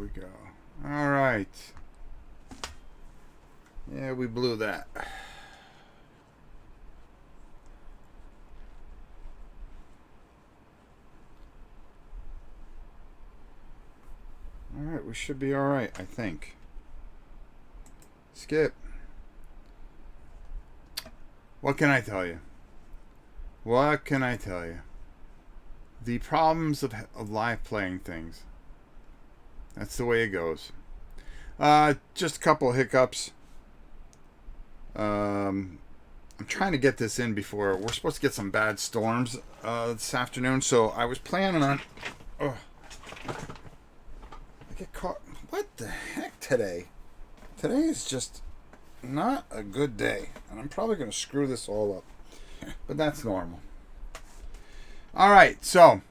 we go. All right. Yeah, we blew that. All right, we should be all right, I think. Skip. What can I tell you? What can I tell you? The problems of live playing things. That's the way it goes. Just a couple of hiccups. I'm trying to get this in before we're supposed to get some bad storms this afternoon. So I was planning on. Oh, I get caught. What the heck today? Today is just not a good day, and I'm probably going to screw this all up. But that's normal. All right, so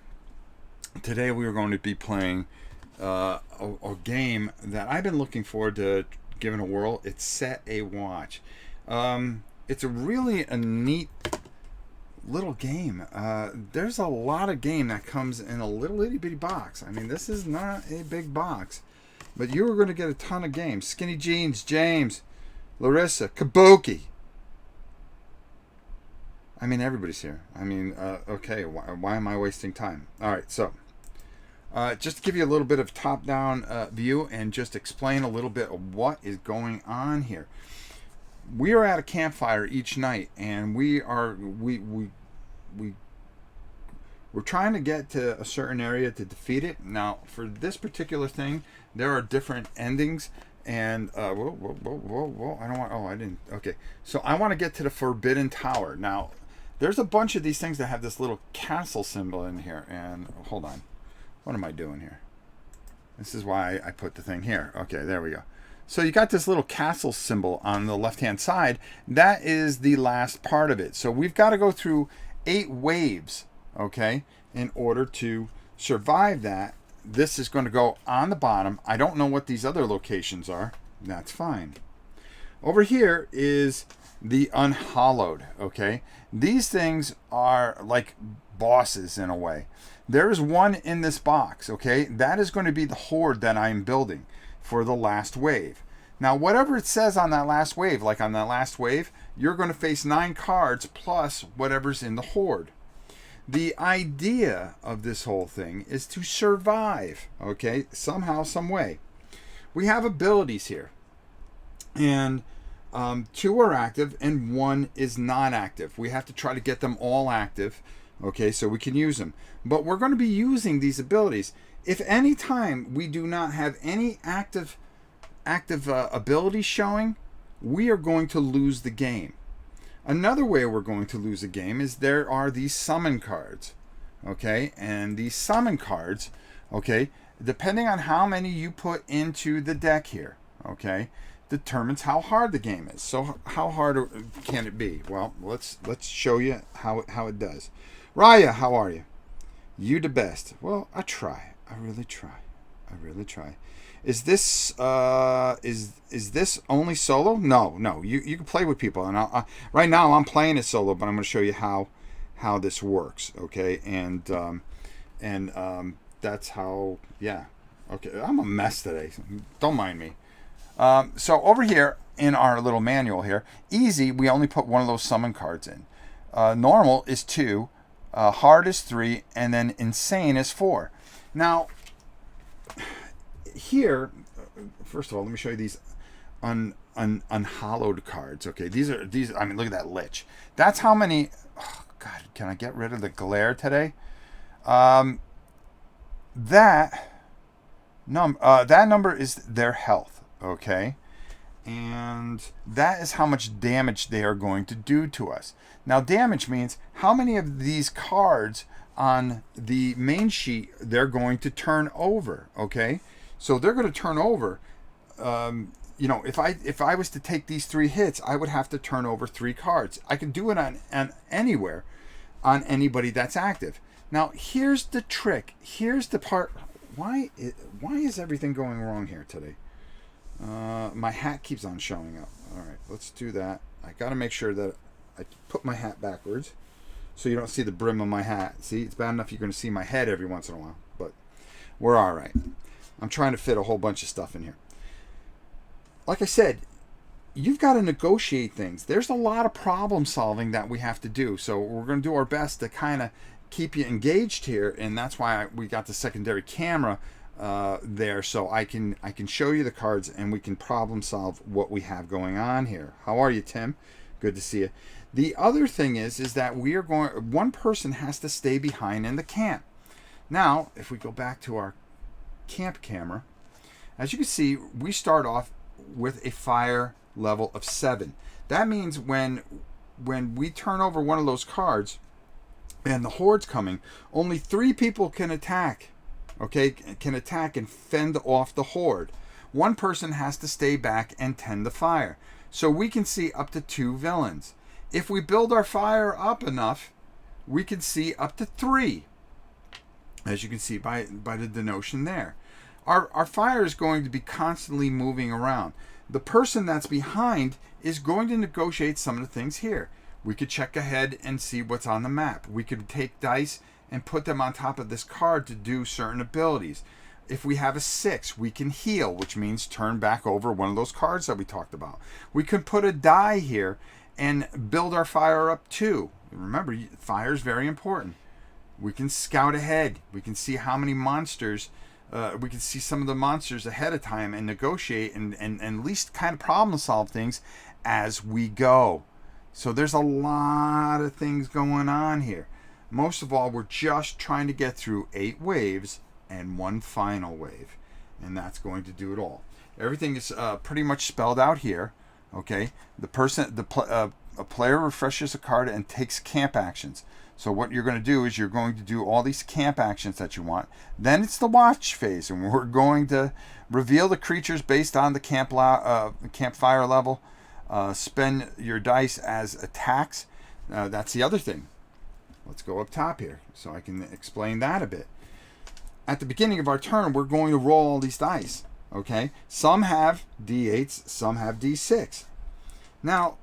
today we are going to be playing a game that I've been looking forward to giving a whirl. It's Set a Watch. It's really a neat little game. There's a lot of game that comes in a little itty bitty box. I mean, this is not a big box, but you are going to get a ton of games. Skinny Jeans, James, Larissa, Kabuki. I mean, everybody's here. I mean, okay, why am I wasting time? All right, so just to give you a little bit of top-down view and just explain a little bit of what is going on here. We are at a campfire each night, and we're trying to get to a certain area to defeat it. Now, for this particular thing, there are different endings. And whoa! I don't want. Oh, I didn't. Okay, so I want to get to the Forbidden Tower. Now, there's a bunch of these things that have this little castle symbol in here. And hold on, what am I doing here? This is why I put the thing here. Okay, there we go. So you got this little castle symbol on the left-hand side. That is the last part of it. So we've got to go through 8 waves, okay, in order to survive that. This is going to go on the bottom. I don't know what these other locations are. That's fine. Over here is the Unhallowed, okay? These things are like bosses in a way. There is one in this box, okay? That is going to be the horde that I'm building for the last wave. Now, whatever it says on that last wave, like on that last wave, you're going to face 9 cards plus whatever's in the horde. The idea of this whole thing is to survive, okay, somehow, some way. We have abilities here, and 2 are active and 1 is not active. We have to try to get them all active, okay, so we can use them. But we're going to be using these abilities. If any time we do not have any active abilities showing, we are going to lose the game. Another way we're going to lose a game is there are these summon cards, okay? And these summon cards, okay, depending on how many you put into the deck here, okay, determines how hard the game is. So how hard can it be? Well, let's show you how it does. Raya, how are you? You the best. Well, I try. I really try. I really try. Is this is this only solo? No. You can play with people, and right now I'm playing it solo, but I'm going to show you how this works. Okay, and that's how. Yeah. Okay, I'm a mess today. Don't mind me. So over here in our little manual here, easy, we only put 1 of those summon cards in. Normal is 2, hard is 3, and then insane is 4. Now, here, first of all, let me show you these unhallowed cards. Okay, these. I mean, look at that lich. That's how many. Oh, God, can I get rid of the glare today? That number is their health. Okay, and that is how much damage they are going to do to us. Now, damage means how many of these cards on the main sheet they're going to turn over. Okay. So they're going to turn over. You know, if I was to take these 3 hits, I would have to turn over 3 cards. I can do it on anywhere, on anybody that's active. Now, here's the trick. Here's the part. Why is everything going wrong here today? My hat keeps on showing up. All right, let's do that. I got to make sure that I put my hat backwards so you don't see the brim of my hat. See, it's bad enough you're going to see my head every once in a while, but we're all right. I'm trying to fit a whole bunch of stuff in here. Like I said, you've got to negotiate things. There's a lot of problem solving that we have to do. So we're going to do our best to kind of keep you engaged here, and that's why we got the secondary camera there, so I can show you the cards and we can problem solve what we have going on here. How are you, Tim? Good to see you. The other thing is that we are going, one person has to stay behind in the camp. Now, if we go back to our camp camera, as you can see, we start off with a fire level of 7. That means when we turn over one of those cards and the horde's coming, only 3 people can attack. Okay, can attack and fend off the horde. One person has to stay back and tend the fire. So we can see up to 2 villains. If we build our fire up enough, we can see up to 3. As you can see by the denotion there. Our fire is going to be constantly moving around. The person that's behind is going to negotiate some of the things here. We could check ahead and see what's on the map. We could take dice and put them on top of this card to do certain abilities. If we have a 6, we can heal, which means turn back over one of those cards that we talked about. We could put a die here and build our fire up too. Remember, fire is very important. We can scout ahead. We can see how many monsters, we can see some of the monsters ahead of time and negotiate and at least kind of problem solve things as we go. So there's a lot of things going on here. Most of all, we're just trying to get through 8 waves and 1 final wave. And that's going to do it all. Everything is pretty much spelled out here. Okay, a player refreshes a card and takes camp actions. So what you're going to do is you're going to do all these camp actions that you want. Then it's the watch phase, and we're going to reveal the creatures based on the campfire level. Spend your dice as attacks. That's the other thing. Let's go up top here so I can explain that a bit. At the beginning of our turn, we're going to roll all these dice. Okay, some have D8s, some have D6. Now,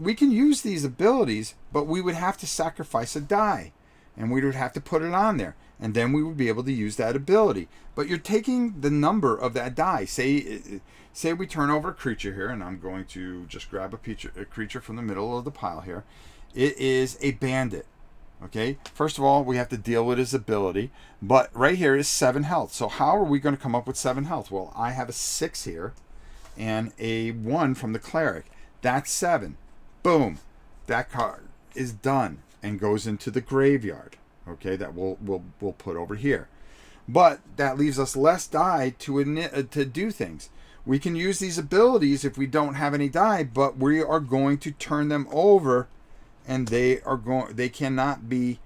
we can use these abilities, but we would have to sacrifice a die, and we would have to put it on there, and then we would be able to use that ability. But you're taking the number of that die. Say we turn over a creature here, and I'm going to just grab a creature from the middle of the pile here. It is a bandit. Okay, first of all, we have to deal with his ability, but right here is 7 health. So how are we going to come up with 7 health? Well, I have a 6 here and a 1 from the cleric. That's 7. Boom, that card is done and goes into the graveyard. Okay, that we'll put over here. But that leaves us less die to do things. We can use these abilities if we don't have any die, but we are going to turn them over, and they cannot be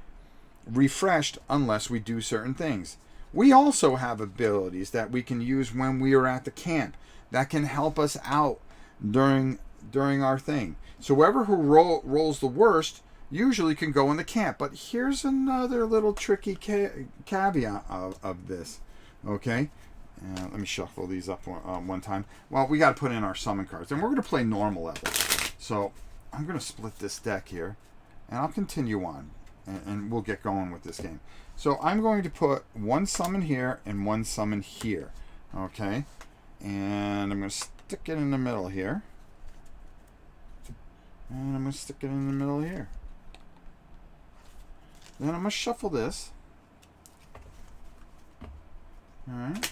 refreshed unless we do certain things. We also have abilities that we can use when we are at the camp that can help us out during our thing. So whoever who rolls the worst usually can go in the camp. But here's another little tricky caveat of this. Okay, let me shuffle these up one time. Well, we got to put in our summon cards, and we're going to play normal level. So I'm going to split this deck here, and I'll continue on, and we'll get going with this game. So I'm going to put 1 summon here and 1 summon here. Okay, and I'm going to stick it in the middle here. And I'm going to stick it in the middle here. Then I'm going to shuffle this. Alright.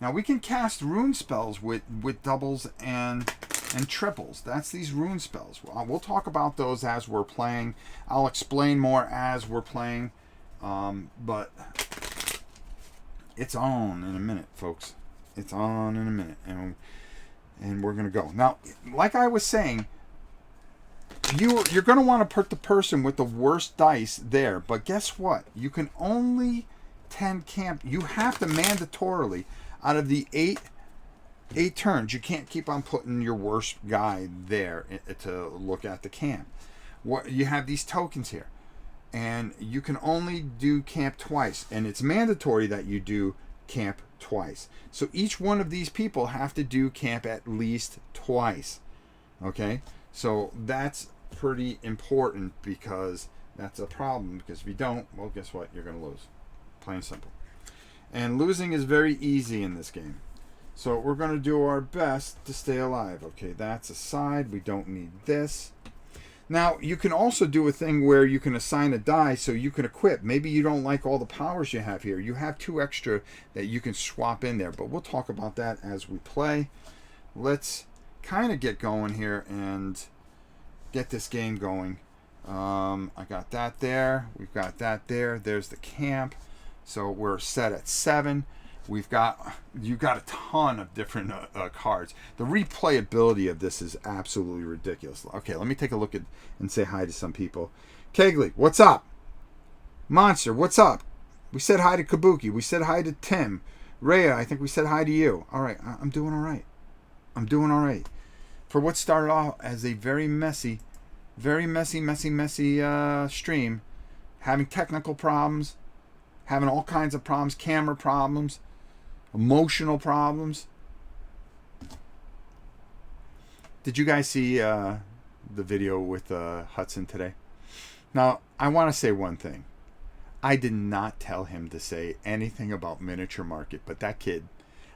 Now we can cast rune spells with doubles and triples. That's these rune spells. We'll talk about those as we're playing. I'll explain more as we're playing. But it's on in a minute, folks. It's on in a minute. And we're going to go. Now, like I was saying, you're going to want to put the person with the worst dice there. But guess what? You can only tend camp. You have to mandatorily, out of the 8 turns, you can't keep on putting your worst guy there to look at the camp. You have these tokens here. And you can only do camp twice. And it's mandatory that you do camp twice. So each one of these people have to do camp at least twice. Okay, so that's pretty important, because that's a problem, because if you don't, well, guess what, you're going to lose. Plain and simple. And losing is very easy in this game. So we're going to do our best to stay alive. Okay, that's aside. We don't need this. Now, you can also do a thing where you can assign a die so you can equip. Maybe you don't like all the powers you have here. You have 2 extra that you can swap in there. But we'll talk about that as we play. Let's kind of get going here and get this game going. I got that there. We've got that there. There's the camp. So we're set at 7. You got a ton of different cards. The replayability of this is absolutely ridiculous. Okay, let me take a look at and say hi to some people. Kegley, what's up? Monster, what's up? We said hi to Kabuki. We said hi to Tim. Rhea, I think we said hi to you. All right, I'm doing all right. I'm doing all right. For what started off as a very messy stream, having technical problems, having all kinds of problems, camera problems, emotional problems. Did you guys see the video with Hudson today? Now, I want to say one thing. I did not tell him to say anything about Miniature Market, but that kid,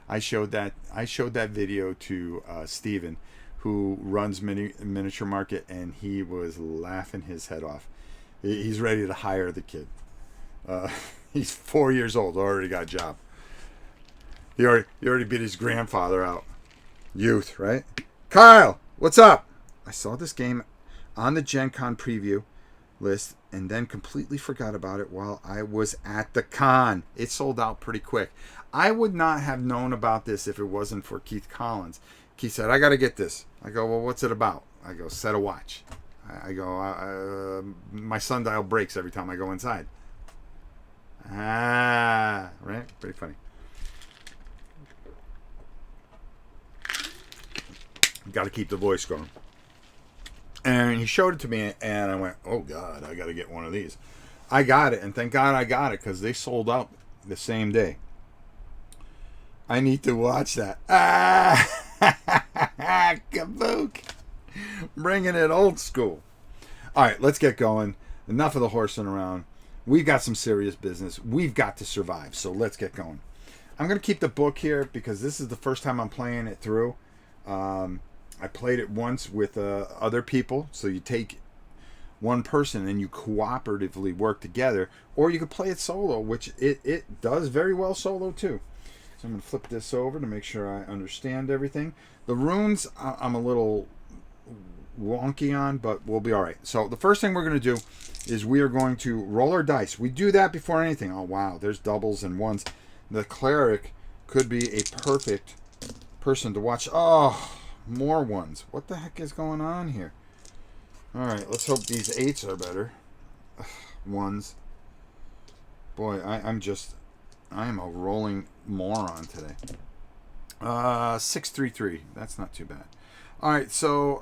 I showed that video to Steven, who runs Miniature Market, and he was laughing his head off. He's ready to hire the kid. He's 4 years old, already got a job. He already beat his grandfather out. Youth, right? Kyle, what's up? I saw this game on the Gen Con preview list and then completely forgot about it while I was at the con. It sold out pretty quick. I would not have known about this if it wasn't for Keith Collins. Keith said, I got to get this. I go, well, what's it about? I go, set a watch. I go, my sundial breaks every time I go inside. Ah, right? Pretty funny. Got to keep the voice going. And he showed it to me, and I went, oh, God, I got to get one of these. I got it, and thank God I got it, because they sold out the same day. I need to watch that. Ah! Kabook! Bringing it old school. All right, let's get going. Enough of the horsing around. We've got some serious business. We've got to survive, so let's get going. I'm going to keep the book here, because this is the first time I'm playing it through. I played it once with other people, so you take one person and you cooperatively work together, or you could play it solo, which it does very well solo too. So I'm going to flip this over to make sure I understand everything. The runes I'm a little wonky on, but we'll be all right. So the first thing we're going to do is we are going to roll our dice. We do that before anything. Oh, wow, there's doubles and ones. The cleric could be a perfect person to watch. Oh, more ones. What the heck is going on here? All right, let's hope these 8s are better. Ugh, ones. Boy, I am a rolling moron today. 633. That's not too bad. All right, so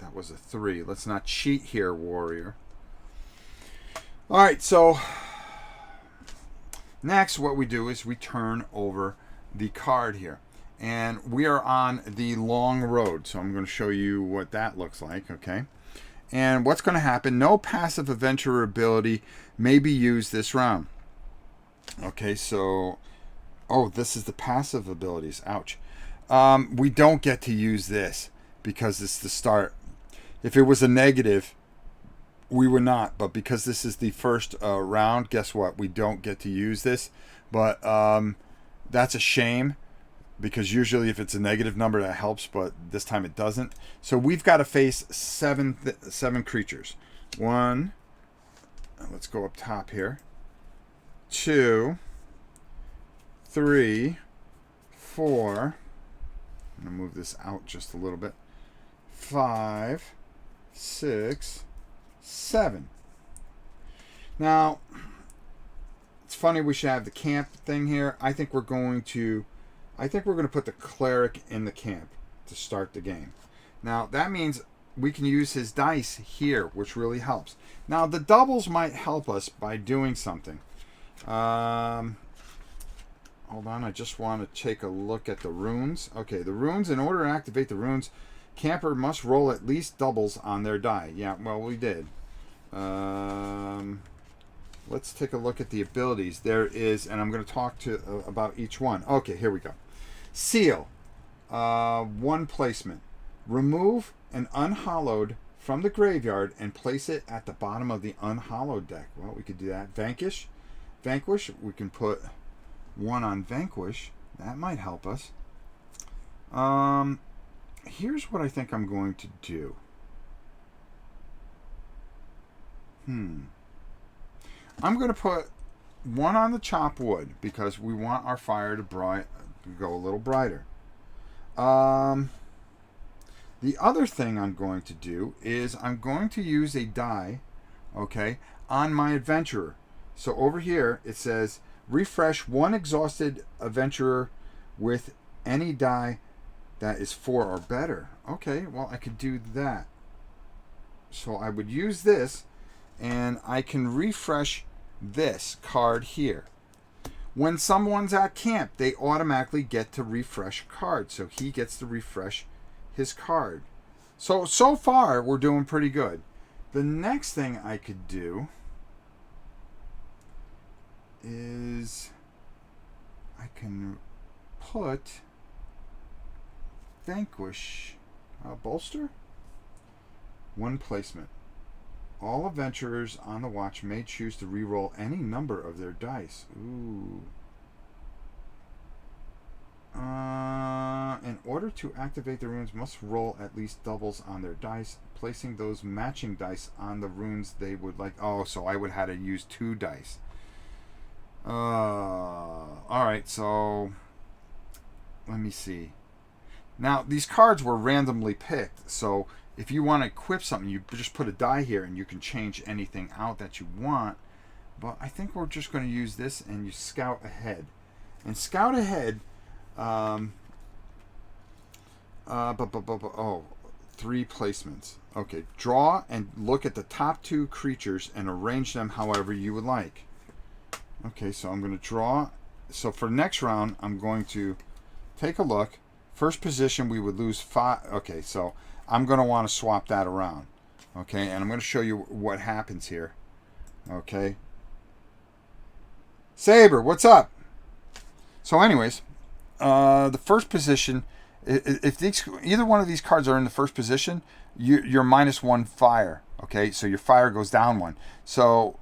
that was a 3. Let's not cheat here, warrior. All right, so next what we do is we turn over the card here. And we are on the long road, so I'm going to show you what that looks like, okay? And what's going to happen, no passive adventurer ability may be used this round. Okay, so, oh, this is the passive abilities, ouch. We don't get to use this because it's the start. If it was a negative, we would not, but because this is the first round, guess what? We don't get to use this, but that's a shame. Because usually if it's a negative number that helps, but this time it doesn't. So we've got to face seven creatures. 1, let's go up top here. 2, 3, 4. I'm going to move this out just a little bit. 5, 6, 7. Now, it's funny we should have the camp thing here. I think we're going to put the cleric in the camp to start the game. Now, that means we can use his dice here, which really helps. Now, the doubles might help us by doing something. Hold on, I just want to take a look at the runes. Okay, the runes, in order to activate the runes, camper must roll at least doubles on their die. Yeah, well, we did. let's take a look at the abilities. There is, and I'm going to talk to about each one. Okay, here we go. Seal, 1 placement. Remove an unhallowed from the graveyard and place it at the bottom of the unhallowed deck. Well, we could do that. Vanquish, we can put 1 on Vanquish. That might help us. Here's what I think I'm going to do. I'm going to put 1 on the chop wood because we want our fire to go a little brighter. The other thing I'm going to do is I'm going to use a die, okay, on my adventurer. So over here it says refresh 1 exhausted adventurer with any die that is 4 or better. Okay, well, I could do that. So I would use this, and I can refresh this card here. When someone's at camp, they automatically get to refresh a card. So he gets to refresh his card. So far, we're doing pretty good. The next thing I could do is I can put Vanquish bolster. 1 placement. All adventurers on the watch may choose to re-roll any number of their dice. Ooh. In order to activate the runes, must roll at least doubles on their dice, placing those matching dice on the runes they would like. Oh, so I would have to use 2 dice. Alright, so let me see. Now, these cards were randomly picked, so if you want to equip something, you just put a die here and you can change anything out that you want. But I think we're just going to use this, and you scout ahead. And scout ahead, 3 placements. Okay, draw and look at the top 2 creatures and arrange them however you would like. Okay, so I'm going to draw. So for next round, I'm going to take a look. First position, we would lose 5. Okay, so I'm going to want to swap that around. Okay, and I'm going to show you what happens here. Okay. Saber, what's up? So anyways, the first position, if either one of these cards are in the first position, you're -1 fire. Okay, so your fire goes down 1. So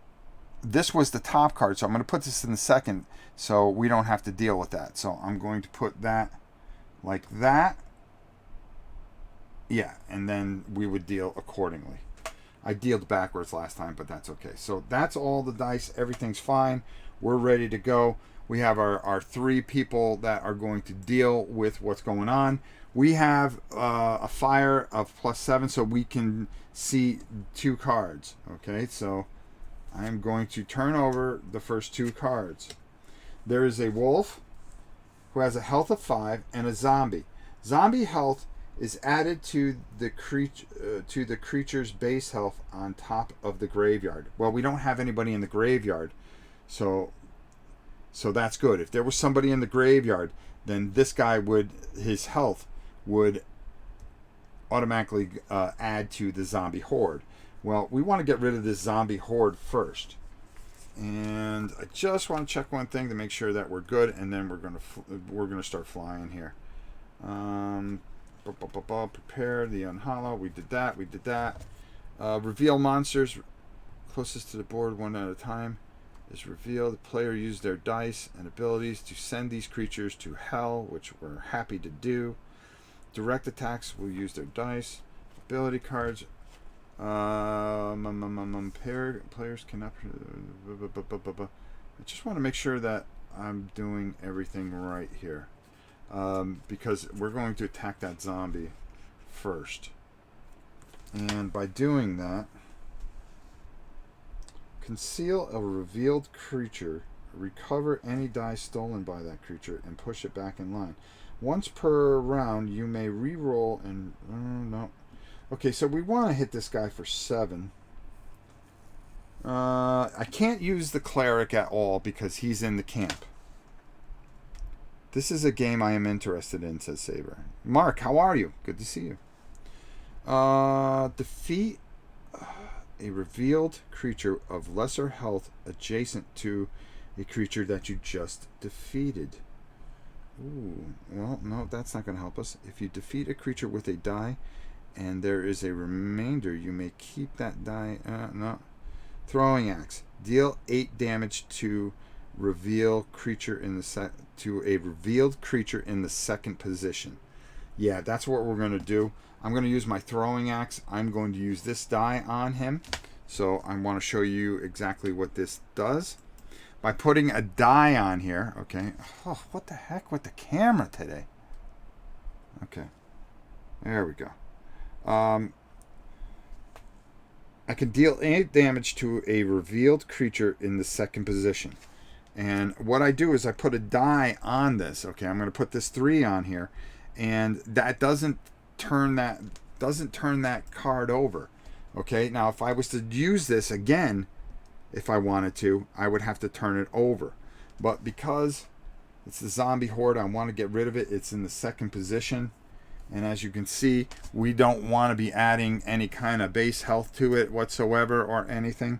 this was the top card, so I'm going to put this in the second so we don't have to deal with that. So I'm going to put that like that. Yeah, and then we would deal accordingly. I dealed backwards last time, but that's okay. So that's all the dice. Everything's fine. We're ready to go. We have our 3 people that are going to deal with what's going on. We have a fire of +7, so we can see 2 cards. Okay, so I'm going to turn over the first 2 cards. There is a wolf who has a health of 5 and a zombie. Zombie health is added to the creature's base health on top of the graveyard. Well, we don't have anybody in the graveyard, so that's good. If there was somebody in the graveyard, then this guy his health would automatically add to the zombie horde. Well, we want to get rid of this zombie horde first. And I just want to check one thing to make sure that we're good, and then we're gonna start flying here. Prepare the unhollow. We did that. Reveal monsters closest to the board 1 at a time is revealed. The player used their dice and abilities to send these creatures to hell, which we're happy to do. Direct attacks will use their dice. Ability cards. Players cannot. I just want to make sure that I'm doing everything right here, because we're going to attack that zombie first, and by doing that, conceal a revealed creature, recover any die stolen by that creature, and push it back in line. Once per round, you may re-roll and no. Okay, so we want to hit this guy for 7. I can't use the cleric at all because he's in the camp. This is a game I am interested in, says Saber. Mark, how are you? Good to see you. Defeat a revealed creature of lesser health adjacent to a creature that you just defeated. Ooh, well, no, that's not going to help us. If you defeat a creature with a die and there is a remainder, you may keep that die. No. Throwing axe. Deal 8 damage to reveal creature in the to a revealed creature in the second position. Yeah, that's what we're going to do. I'm going to use my throwing axe. I'm going to use this die on him. So I want to show you exactly what this does. By putting a die on here, okay. Oh, what the heck with the camera today? Okay. There we go. I can deal 8 damage to a revealed creature in the second position. And what I do is I put a die on this. Okay, I'm going to put this 3 on here. And that doesn't turn that card over. Okay, now if I was to use this again, if I wanted to, I would have to turn it over. But because it's the zombie horde, I want to get rid of it. It's in the second position. And as you can see, we don't want to be adding any kind of base health to it whatsoever or anything.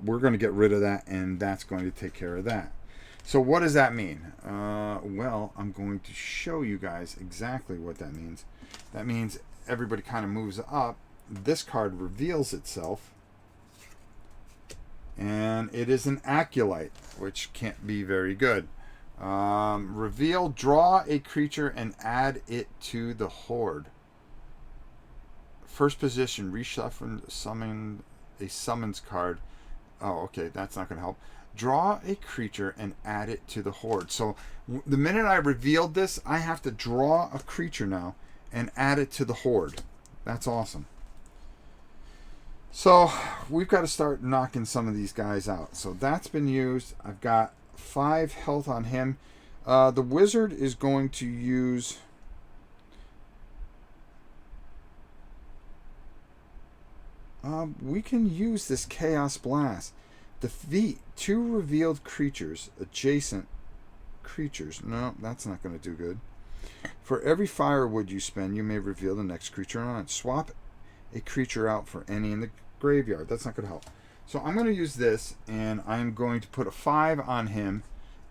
We're going to get rid of that, and that's going to take care of that. So what does that mean? Well, I'm going to show you guys exactly what that means. That means everybody kind of moves up. This card reveals itself. And it is an Acolyte, which can't be very good. Reveal, draw a creature and add it to the horde. First position, reshuffle, summon a summons card. Oh, okay, that's not going to help. Draw a creature and add it to the horde. So the minute I revealed this, I have to draw a creature now and add it to the horde. That's awesome. So we've got to start knocking some of these guys out. So that's been used. I've got 5 health on him. The wizard is going to use... we can use this Chaos Blast. Defeat 2 revealed creatures, adjacent creatures. No, that's not going to do good. For every firewood you spend, you may reveal the next creature on it. Swap a creature out for any in the graveyard. That's not going to help. So I'm going to use this, and I'm going to put a 5 on him,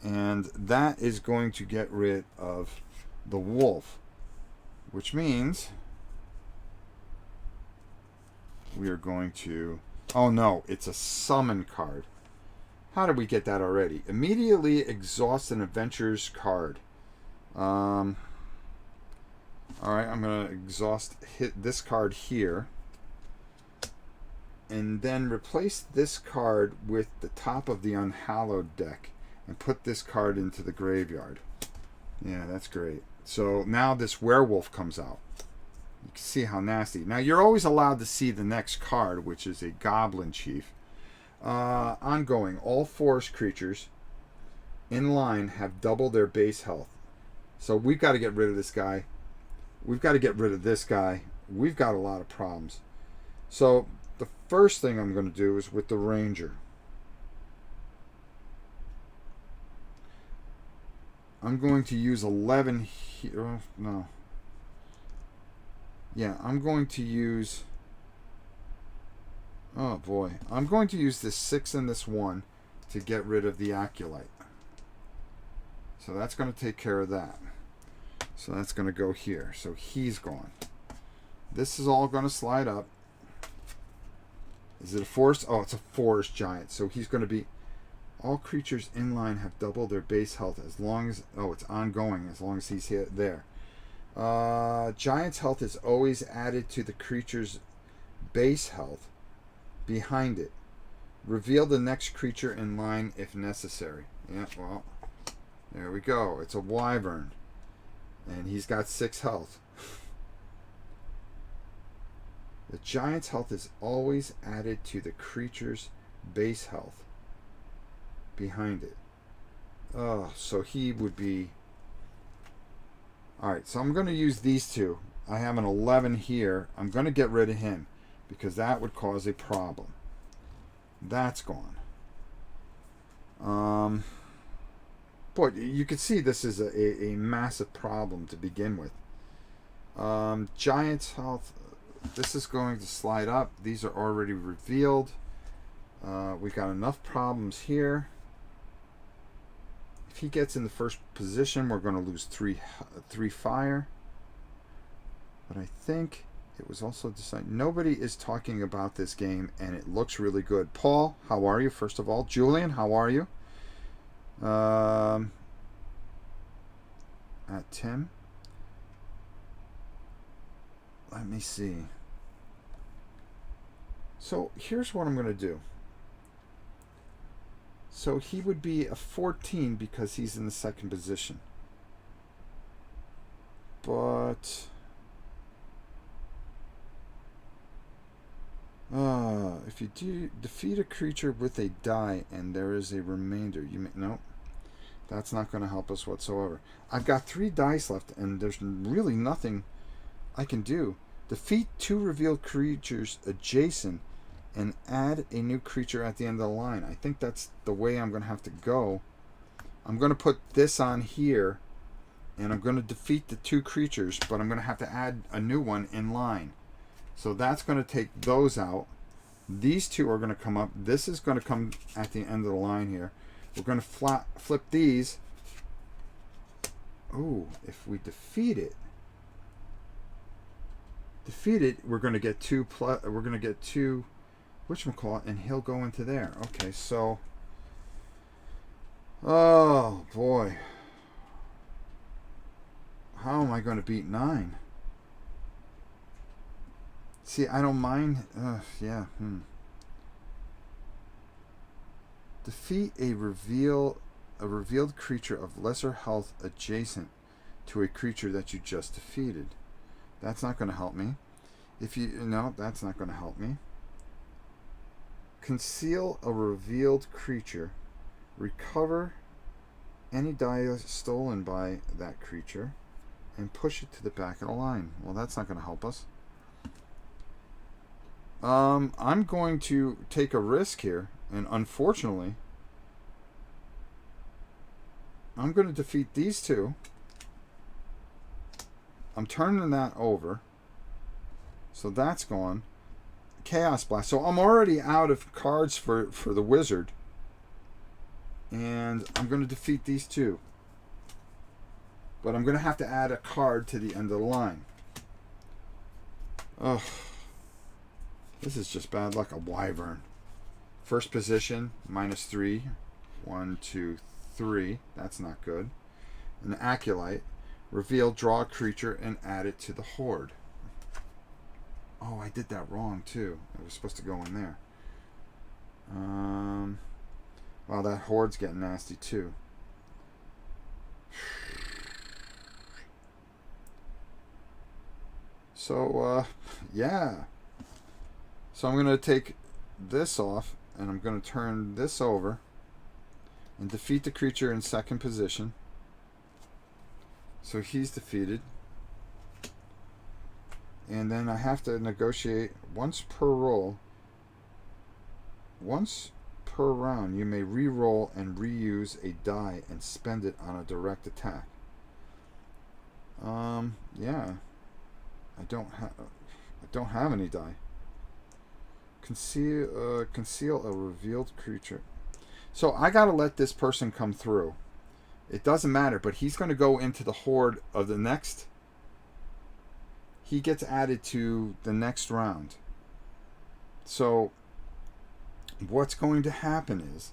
and that is going to get rid of the wolf, which means we are going to... Oh no, it's a summon card. How did we get that already? Immediately exhaust an adventurer's card. Alright, I'm going to hit this card here. And then replace this card with the top of the Unhallowed deck. And put this card into the graveyard. Yeah, that's great. So now this werewolf comes out. You can see how nasty. Now you're always allowed to see the next card, which is a Goblin Chief. Ongoing. All forest creatures in line have double their base health. So we've got to get rid of this guy. We've got to get rid of this guy. We've got a lot of problems. So the first thing I'm going to do is with the Ranger. I'm going to use 11 here. No. Yeah, I'm going to use... Oh boy. I'm going to use this 6 and this 1 to get rid of the Acolyte. So that's going to take care of that. So that's going to go here. So he's gone. This is all going to slide up. Is it a forest? Oh, it's a forest giant. So he's going to be... All creatures in line have double their base health as long as... Oh, it's ongoing as long as he's here, there. Giant's health is always added to the creature's base health behind it. Reveal the next creature in line if necessary. Yeah, well, there we go. It's a wyvern. And he's got 6 health. The giant's health is always added to the creature's base health behind it. Oh, so he would be... Alright, so I'm going to use these two. I have an 11 here. I'm going to get rid of him because that would cause a problem. That's gone. Boy, you can see this is a massive problem to begin with. Giant's health... this is going to slide up. These are already revealed. We got enough problems here. If he gets in the first position, we're going to lose three fire. But I think it was also decided. Nobody is talking about this game, and it looks really good. Paul, how are you? First of all, Julian, how are you? At Tim. Let me see. So here's what I'm going to do. So he would be a 14 because he's in the second position. But if you defeat a creature with a die and there is a remainder, you may, no, that's not going to help us whatsoever. I've got 3 dice left, and there's really nothing I can do. Defeat 2 revealed creatures adjacent and add a new creature at the end of the line. I think that's the way I'm going to have to go. I'm going to put this on here, and I'm going to defeat the 2 creatures, but I'm going to have to add a new one in line. So that's going to take those out. These 2 are going to come up. This is going to come at the end of the line here. We're going to flip these. Oh, if we defeat it, we're going to get 2 we're going to get 2 whatchamacallit, and he'll go into there. Okay, so oh boy, how am I going to beat 9? See, I don't mind. Yeah. Defeat a revealed creature of lesser health adjacent to a creature that you just defeated. That's not going to help me. No, that's not going to help me. Conceal a revealed creature. Recover any die stolen by that creature and push it to the back of the line. Well, that's not going to help us. I'm going to take a risk here, and unfortunately, I'm going to defeat these 2. I'm turning that over, so that's gone. Chaos Blast. So I'm already out of cards for the wizard, and I'm going to defeat these 2. But I'm going to have to add a card to the end of the line. Ugh. This is just bad luck. A Wyvern. First position, -3. 1, 2, 3. That's not good. An Acolyte. Reveal, draw a creature, and add it to the horde. Oh, I did that wrong, too. It was supposed to go in there. Wow, that horde's getting nasty, too. So, yeah. So I'm going to take this off, and I'm going to turn this over and defeat the creature in second position. So he's defeated. And then I have to negotiate once per roll. Once per round, you may re-roll and reuse a die and spend it on a direct attack. Yeah. I don't have any die. Conceal a revealed creature. So I gotta let this person come through. It doesn't matter, but he's going to go into the horde of the next. He gets added to the next round. So what's going to happen is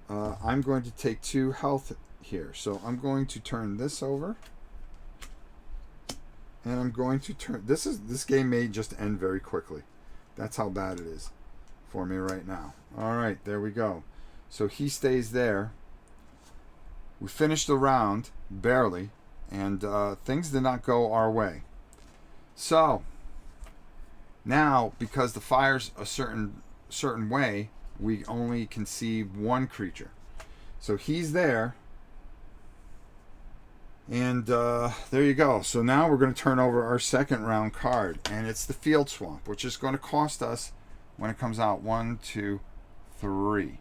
I'm going to take 2 health here. So I'm going to turn this over. And I'm going to turn... This game may just end very quickly. That's how bad it is for me right now. Alright, there we go. So he stays there. We finished the round, barely, and things did not go our way. So, now, because the fire's a certain way, we only can see 1 creature. So he's there. And there you go. So now we're going to turn over our second round card. And it's the Field Swamp, which is going to cost us, when it comes out, 1, 2, 3.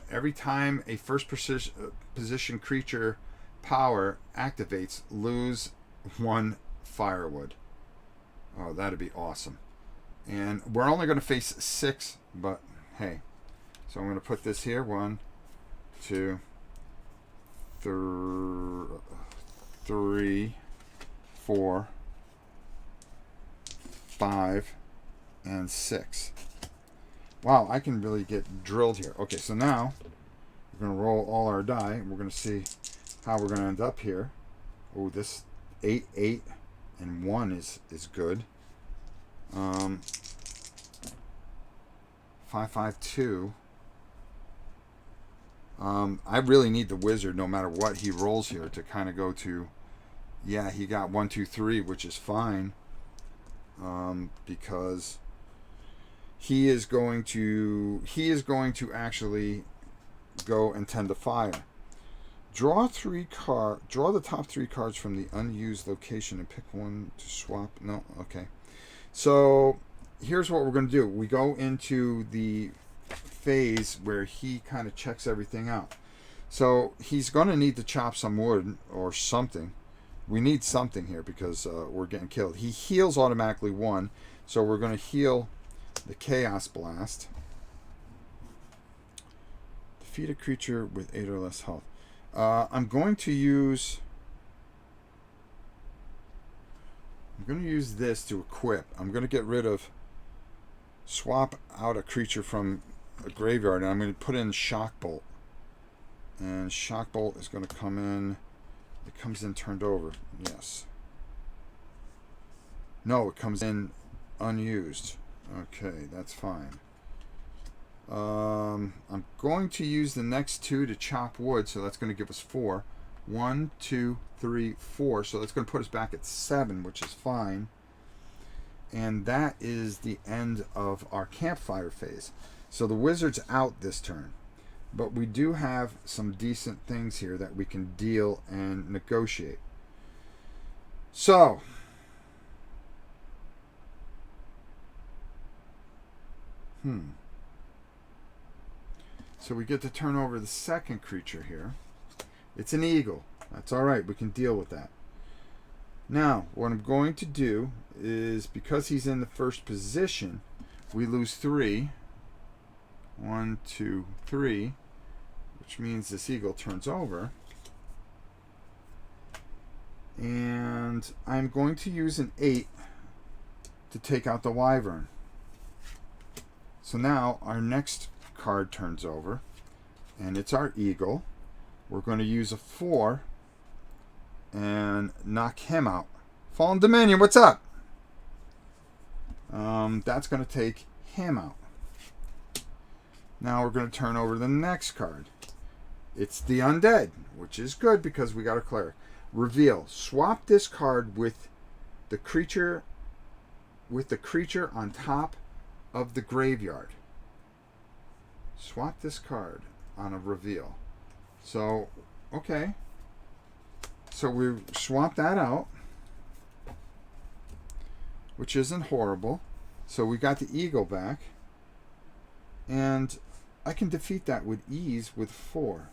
Every time a first position creature power activates, lose 1 firewood. Oh, that'd be awesome. And we're only going to face 6, but hey. So I'm going to put this here. 1, 2, 3, 4, 5, and 6. Wow, I can really get drilled here. Okay, so now we're going to roll all our die. We're going to see how we're going to end up here. Oh, this 8, 8, and 1 is good. 5, 5, 2. I really need the wizard, no matter what he rolls here, to kind of go to. Yeah, he got 1, 2, 3, which is fine, because he is going to actually go and tend to fire. Draw the top 3 cards from the unused location and pick one to swap. No, okay. So here's what we're going to do. We go into the phase where he kind of checks everything out. So he's going to need to chop some wood or something. We need something here because we're getting killed. He heals automatically 1, so we're going to heal the Chaos Blast. Defeat a creature with 8 or less health. I'm going to use this to equip. I'm going to get rid of, swap out a creature from a graveyard, and I'm going to put in Shock Bolt. And Shock Bolt is going to come in. It comes in turned over. Yes. No, it comes in unused. Okay, that's fine. I'm going to use the next 2 to chop wood, so that's going to give us 4. 1, 2, 3, 4. So that's going to put us back at 7, which is fine. And that is the end of our campfire phase. So the wizard's out this turn. But we do have some decent things here that we can deal and negotiate. So so we get to turn over the second creature here. It's an eagle. That's all right. We can deal with that. Now, what I'm going to do is, because he's in the first position, we lose 3. 1, 2, 3, which means this eagle turns over. And I'm going to use an 8 to take out the wyvern. So now our next card turns over, and it's our eagle. We're going to use a 4 and knock him out. Fallen Dominion, what's up? That's going to take him out. Now we're going to turn over the next card. It's the undead, which is good because we got a cleric. Reveal. Swap this card with the creature on top of the graveyard. Swap this card on a reveal. So, okay. So we swap that out, which isn't horrible. So we got the eagle back. And I can defeat that with ease with 4.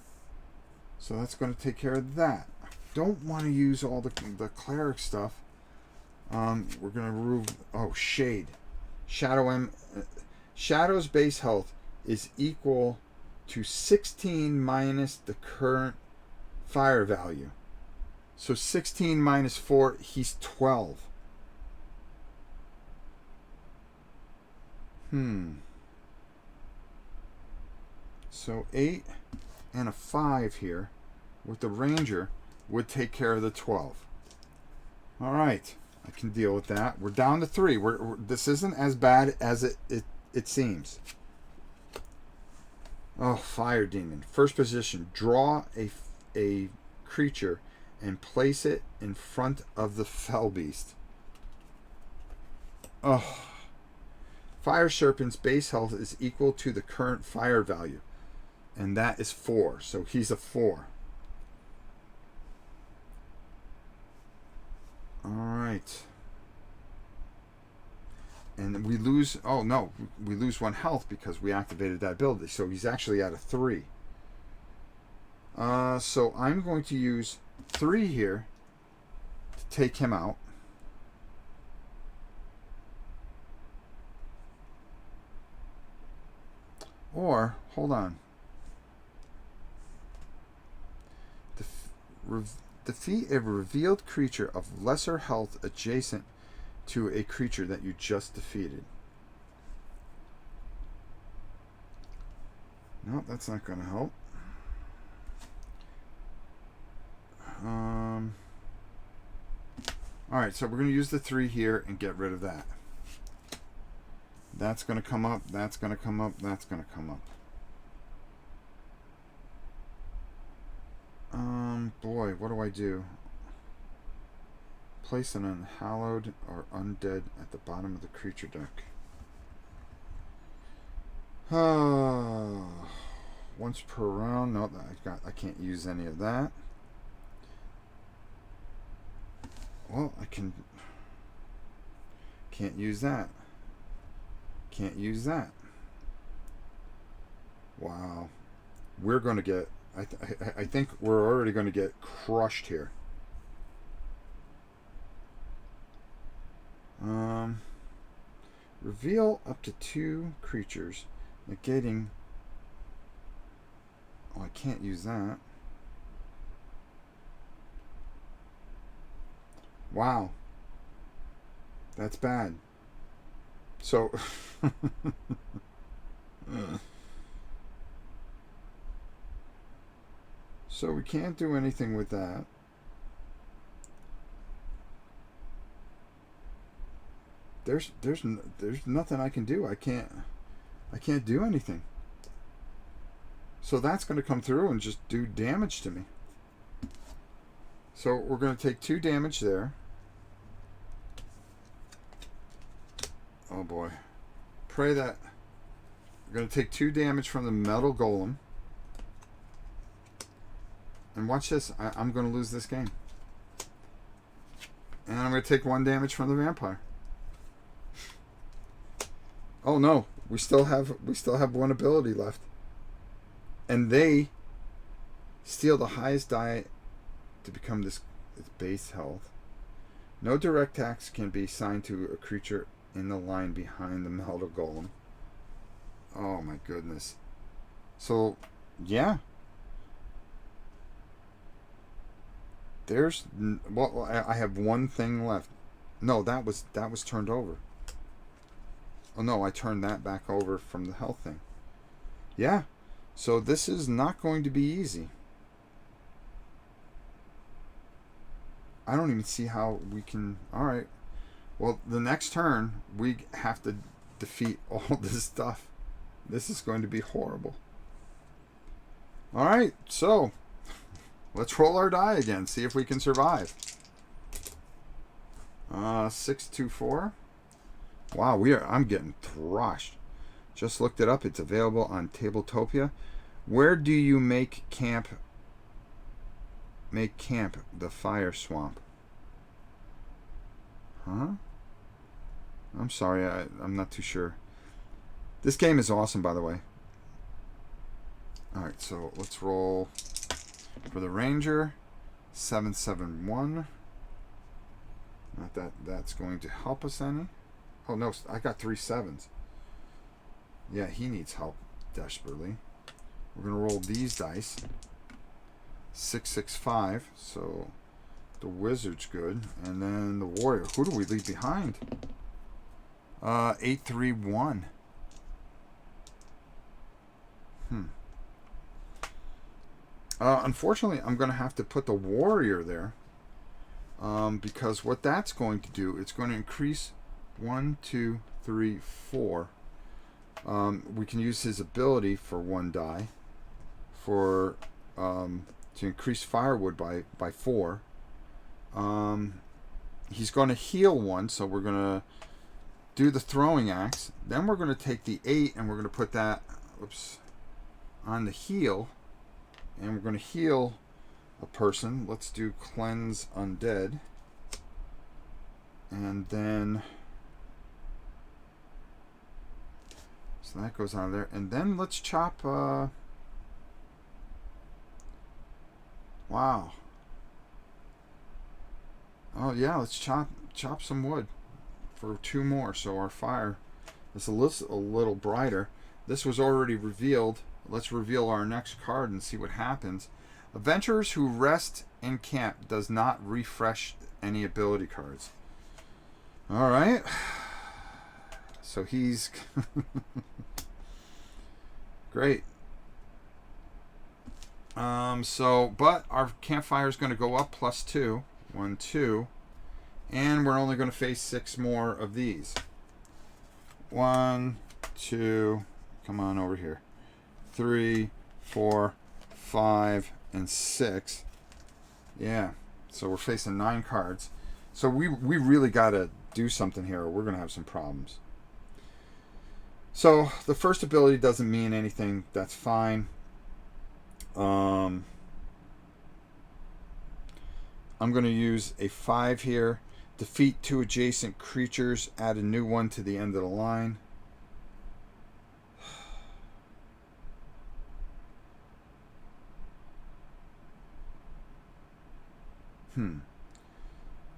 So that's going to take care of that. I don't want to use all the cleric stuff. We're going to remove... Oh, Shade. Shadow's base health is equal to 16 minus the current fire value. So 16 minus 4, he's 12. So 8 and a 5 here with the ranger would take care of the 12. All right, I can deal with that. We're down to 3. This isn't as bad as it seems. Oh, Fire Demon. First position. Draw a creature and place it in front of the Fell Beast. Oh. Fire Serpent's base health is equal to the current fire value. And that is 4. So he's a 4. Alright. And we lose... Oh, no. We lose 1 health because we activated that ability. So he's actually at a 3. So I'm going to use 3 here to take him out. Or, hold on. Defeat a revealed creature of lesser health adjacent to a creature that you just defeated. No, that's not going to help. Alright, so we're going to use the 3 here and get rid of that. That's going to come up, that's going to come up, that's going to come up. Boy, what do I do? Place an unhallowed or undead at the bottom of the creature deck. Once per round. No, I can't use any of that. Well, can't use that. Can't use that. Wow. We're going to get... I think we're already going to get crushed here. Reveal up to 2 creatures, negating... Oh, I can't use that. Wow. That's bad. So... So we can't do anything with that. There's nothing I can do. I can't do anything. So that's going to come through and just do damage to me. So we're going to take 2 damage there. Oh boy. Pray that we're going to take 2 damage from the metal golem. And watch this. I'm going to lose this game. And I'm going to take 1 damage from the vampire. Oh no, we still have 1 ability left. And they steal the highest die to become its base health. No direct attacks can be assigned to a creature in the line behind the metal golem. Oh my goodness. So, yeah. Well, I have 1 thing left. No, that was turned over. Oh no, I turned that back over from the health thing. Yeah. So this is not going to be easy. I don't even see how we can... Alright. Well, the next turn, we have to defeat all this stuff. This is going to be horrible. Alright, so... Let's roll our die again. See if we can survive. 6, 2, 4. Wow, I'm getting thrashed. Just looked it up. It's available on Tabletopia. Where do you make camp? Make camp the fire swamp. Huh? I'm sorry. I'm not too sure. This game is awesome, by the way. All right, so let's roll. For the Ranger, 771. Not that that's going to help us any. Oh no, I got 3 7s. Yeah, he needs help desperately. We're gonna roll these dice. 6, 6, 5. So the wizard's good, and then the warrior. Who do we leave behind? 8, 3, 1. Unfortunately, I'm going to have to put the warrior there because what that's going to do, it's going to increase 1, 2, 3, 4. We can use his ability for 1 die for to increase firewood by 4. He's going to heal 1, so we're going to do the throwing axe. Then we're going to take the 8 and we're going to put that on the heal. And we're going to heal a person. Let's do cleanse undead. And then... So that goes out of there. And then let's chop... Wow. Oh yeah, let's chop some wood for 2 more. So our fire is a little brighter. This was already revealed. Let's reveal our next card and see what happens. Adventurers who rest in camp does not refresh any ability cards. All right. So he's great. But our campfire is going to go up +2. 1, 2. And we're only going to face 6 more of these. 1, 2. Come on over here. 3, 4, 5, and 6. Yeah. So we're facing 9 cards. So we really got to do something here or we're going to have some problems. So the first ability doesn't mean anything. That's fine. I'm going to use a 5 here. Defeat 2 adjacent creatures. Add a new one to the end of the line.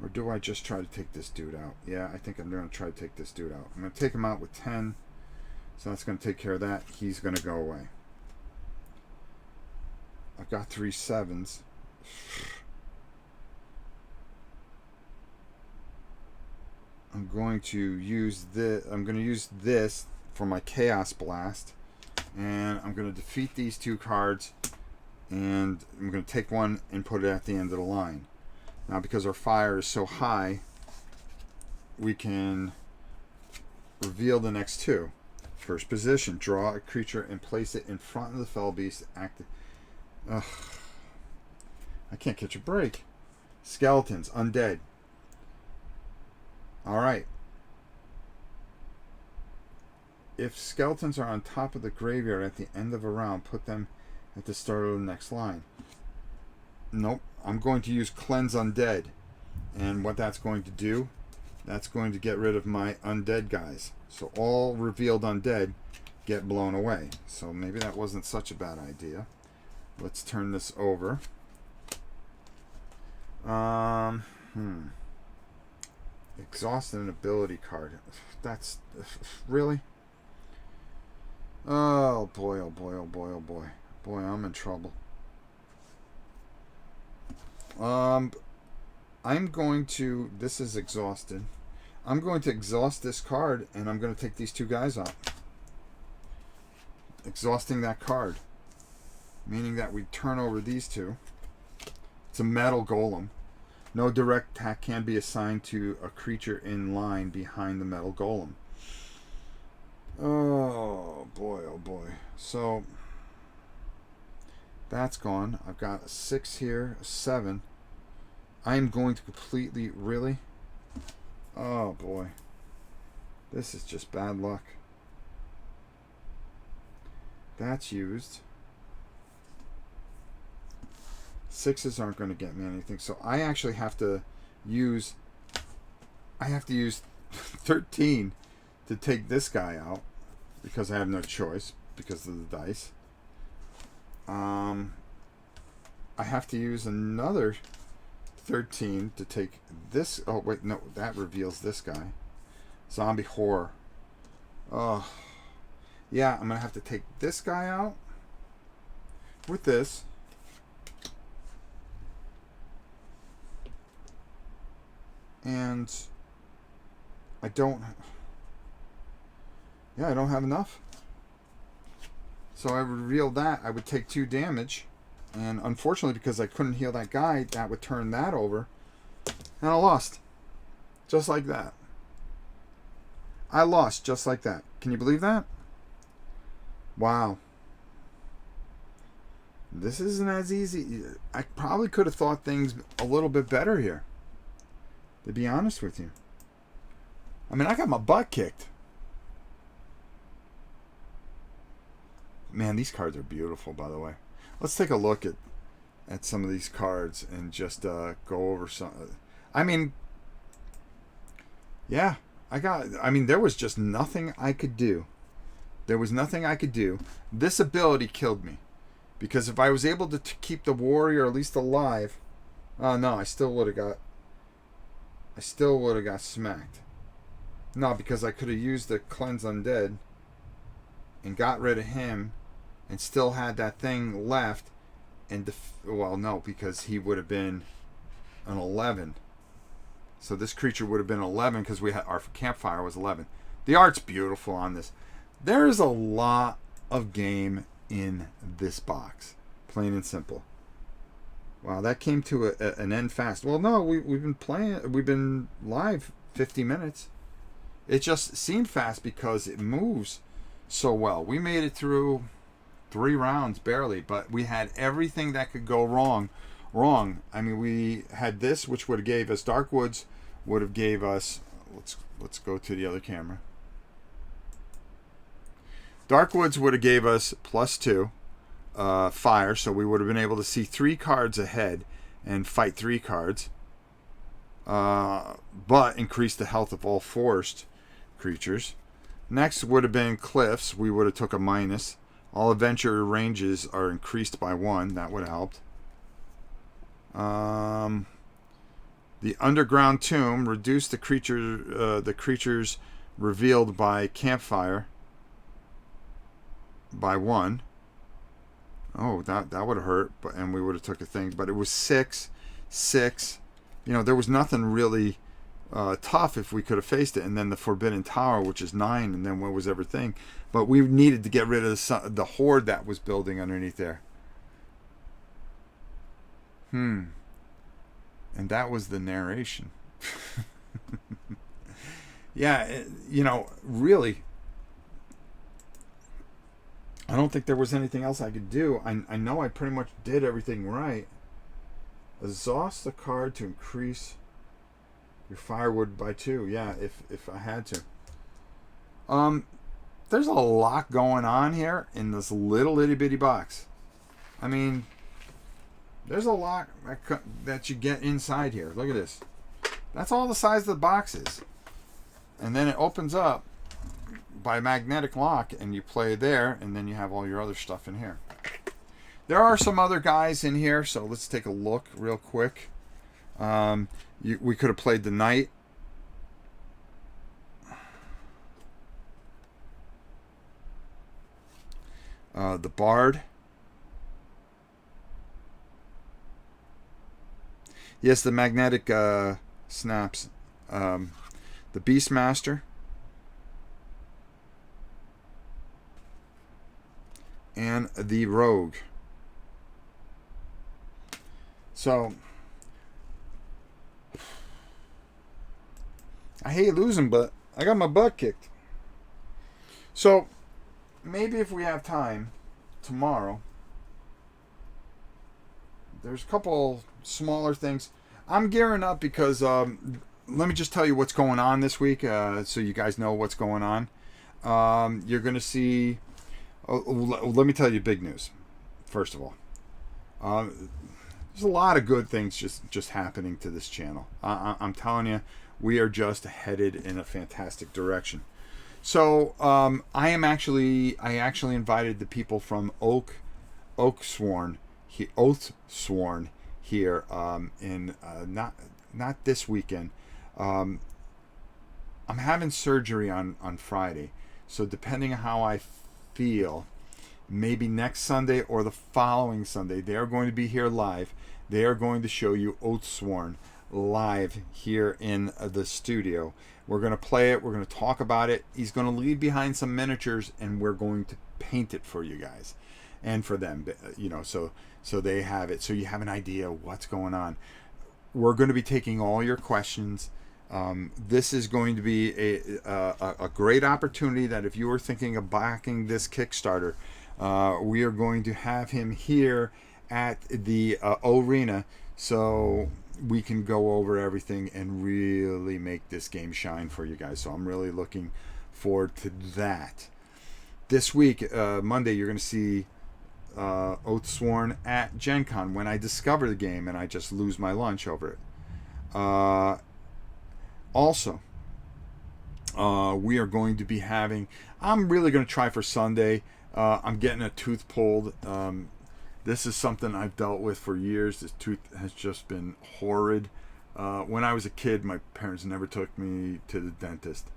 Or do I just try to take this dude out? Yeah, I think I'm going to try to take this dude out. I'm going to take him out with 10. So that's going to take care of that. He's going to go away. I've got 3 7s. I'm going to use this. I'm going to use this for my Chaos Blast. And I'm going to defeat these 2 cards. And I'm going to take one and put it at the end of the line. Now, because our fire is so high, we can reveal the next 2. First position, draw a creature and place it in front of the fell beast. Ugh. I can't catch a break. Skeletons, undead. Alright. If skeletons are on top of the graveyard at the end of a round, put them at the start of the next line. Nope. I'm going to use Cleanse Undead. And what that's going to do, that's going to get rid of my undead guys. So all revealed undead get blown away. So maybe that wasn't such a bad idea. Let's turn this over. Exhaust an ability card. That's really? Oh boy, oh boy, oh boy, oh boy. Boy, I'm in trouble. I'm going to, this is exhausted. I'm going to exhaust this card and I'm going to take these 2 guys out. Exhausting that card. Meaning that we turn over these 2. It's a metal golem. No direct attack can be assigned to a creature in line behind the metal golem. Oh boy, oh boy. So that's gone. I've got a 6 here, a 7. I'm going to completely, really? Oh boy. This is just bad luck. That's used. 6s aren't going to get me anything. So I actually have to use 13 to take this guy out because I have no choice because of the dice. I have to use another 13 to take this. Oh wait, no, that reveals this guy. Zombie horror. Oh yeah, I'm gonna have to take this guy out with this. And I don't have enough. So I reveal that. I would take 2 damage. And unfortunately, because I couldn't heal that guy, that would turn that over. And I lost. Just like that. I lost just like that. Can you believe that? Wow. This isn't as easy. I probably could have thought things a little bit better here. To be honest with you. I mean, I got my butt kicked. Man, these cards are beautiful, by the way. Let's take a look at some of these cards and just go over some. I mean, yeah, there was just nothing I could do. There was nothing I could do. This ability killed me. Because if I was able to keep the warrior at least alive, no, I still would have got smacked. No, because I could have used the Cleanse Undead. and got rid of him and still had that thing left, and well, no, because he would have been an 11. So this creature would have been 11 because we had our campfire was 11. The art's beautiful on this. There's a lot of game in this box, plain and simple. Wow, that came to an end fast. Well, no, we've been playing. We've been live 50 minutes. It just seemed fast because it moves so well. We made it through 3 rounds barely, but we had everything that could go wrong. I mean, we had this, which would have gave us Darkwoods, would have gave us. Let's go to the other camera. Darkwoods would have gave us +2 fire, so we would have been able to see 3 cards ahead and fight 3 cards, but increase the health of all forest creatures. Next would have been Cliffs. We would have took a -. All adventure ranges are increased by 1. That would have helped. The Underground Tomb reduced the creatures revealed by campfire by 1. Oh, that would have hurt, and we would have took a thing. But it was 6. There was nothing really tough if we could have faced it. And then the Forbidden Tower, which is 9, and then what was everything? But we needed to get rid of the horde that was building underneath there. And that was the narration. Yeah, really, I don't think there was anything else I could do. I know I pretty much did everything right. Exhaust the card to increase your firewood by 2. Yeah, if I had to. There's a lot going on here in this little itty bitty box. I mean, there's a lot that you get inside here. Look at this. That's all the size of the box is. And then it opens up by magnetic lock, and you play there, and then you have all your other stuff in here. There are some other guys in here, so let's take a look real quick. We could have played the Knight. The Bard. Yes, the magnetic snaps. The Beastmaster. And the Rogue. So, I hate losing, but I got my butt kicked. So, maybe if we have time tomorrow, there's a couple smaller things. I'm gearing up because let me just tell you what's going on this week, so you guys know what's going on. You're going to see. Let me tell you big news. First of all, there's a lot of good things just happening to this channel. I'm telling you, we are just headed in a fantastic direction. So I actually invited the people from Oathsworn here in not this weekend. I'm having surgery on Friday, so depending on how I feel, maybe next Sunday or the following Sunday, they are going to be here live. They are going to show you Oathsworn live here in the studio. We're going to play it. We're going to talk about it. He's going to leave behind some miniatures, and we're going to paint it for you guys and for them. So they have it. So you have an idea of what's going on. We're going to be taking all your questions. This is going to be a great opportunity that if you are thinking of backing this Kickstarter, we are going to have him here at the arena, so we can go over everything and really make this game shine for you guys. So I'm really looking forward to that. This week, Monday, you're going to see Oathsworn at Gen Con when I discover the game and I just lose my lunch over it. Also, we are going to be having, I'm really going to try for Sunday. I'm getting a tooth pulled. This is something I've dealt with for years. This tooth has just been horrid. When I was a kid, my parents never took me to the dentist.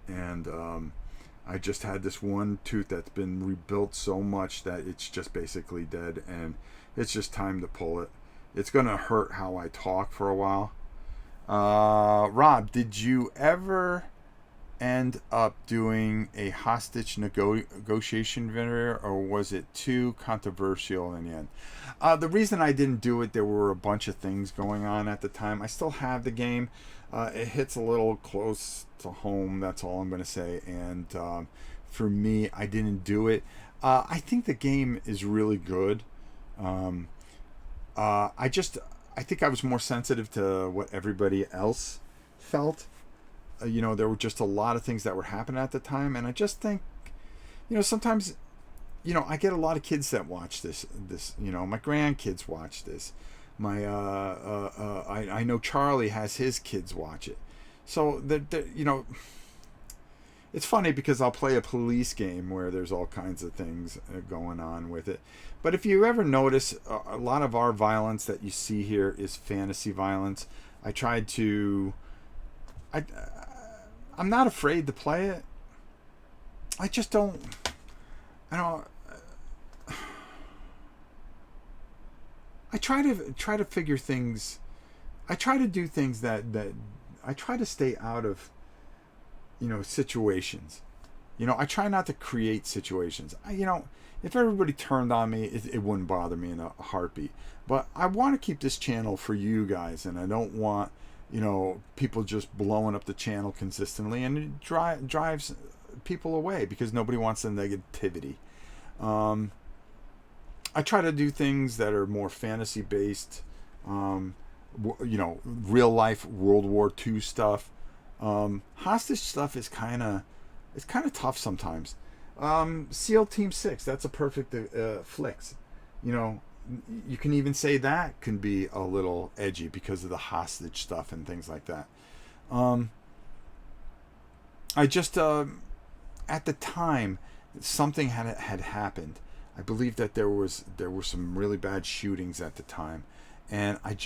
And I just had this one tooth that's been rebuilt so much that it's just basically dead, and it's just time to pull it. It's gonna hurt how I talk for a while. Rob, did you ever end up doing a hostage negotiation video, or was it too controversial in the end? The reason I didn't do it, there were a bunch of things going on at the time. I still have the game. It hits a little close to home, that's all I'm going to say. And for me, I didn't do it. I think the game is really good. I think I was more sensitive to what everybody else felt. There were just a lot of things that were happening at the time, and I just think, sometimes, I get a lot of kids that watch this. My grandkids watch this. I know Charlie has his kids watch it. So it's funny because I'll play a police game where there's all kinds of things going on with it. But if you ever notice, a lot of our violence that you see here is fantasy violence. I'm not afraid to play it. I just don't. I don't. I try to figure things. I try to do things that I try to stay out of. Situations. I try not to create situations. If everybody turned on me, it wouldn't bother me in a heartbeat. But I want to keep this channel for you guys, and I don't want people just blowing up the channel consistently, and it drives people away because nobody wants the negativity. I try to do things that are more fantasy based, real life World War II stuff. Hostage stuff is kind of tough sometimes. SEAL Team 6, that's a perfect flicks. You can even say that can be a little edgy because of the hostage stuff and things like that. I just at the time something had happened. I believe that there were some really bad shootings at the time, and I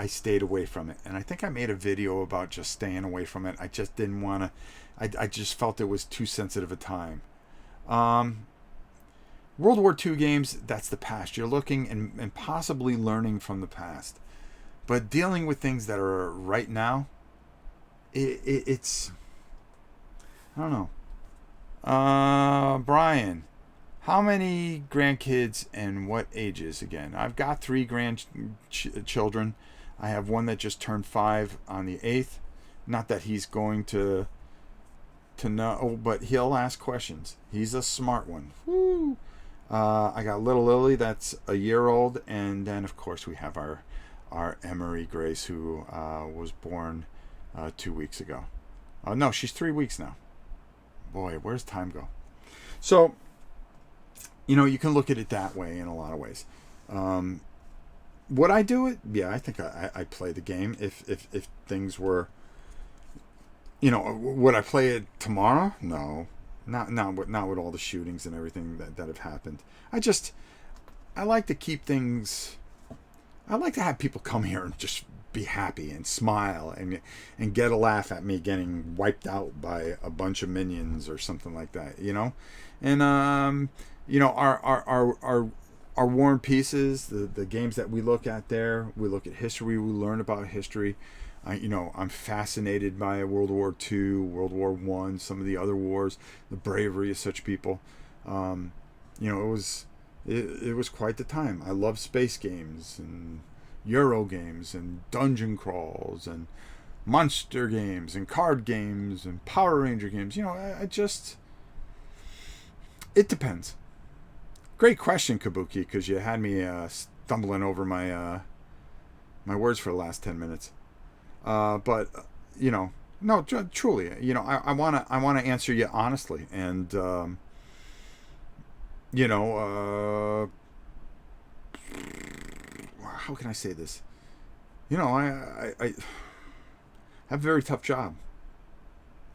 stayed away from it. And I think I made a video about just staying away from it. I just didn't want to. I just felt it was too sensitive a time. World War II games, that's the past. You're looking and possibly learning from the past. But dealing with things that are right now, it's... I don't know. Brian, how many grandkids and what ages again? I've got 3 grandchildren. I have one that just turned 5 on the 8th. Not that he's going to know, but he'll ask questions. He's a smart one. Woo! I got little Lily, that's a year old, and then of course we have our Emery Grace, who was born 2 weeks ago. No, she's 3 weeks now. Boy, where's time go? So, you can look at it that way in a lot of ways. Would I do it? Yeah, I think I'd play the game if things were. Would I play it tomorrow? No. Not with all the shootings and everything that have happened. I like to keep things. I like to have people come here and just be happy and smile and get a laugh at me getting wiped out by a bunch of minions or something like that. And our War and Pieces, the games that we look at there, we look at history, we learn about history. I'm fascinated by World War II, World War I, some of the other wars, the bravery of such people. It was quite the time. I love space games and Euro games and dungeon crawls and monster games and card games and Power Ranger games. It depends. Great question, Kabuki, because you had me stumbling over my words for the last 10 minutes. But no, truly, I want to answer you honestly, and how can I say this? I have a very tough job,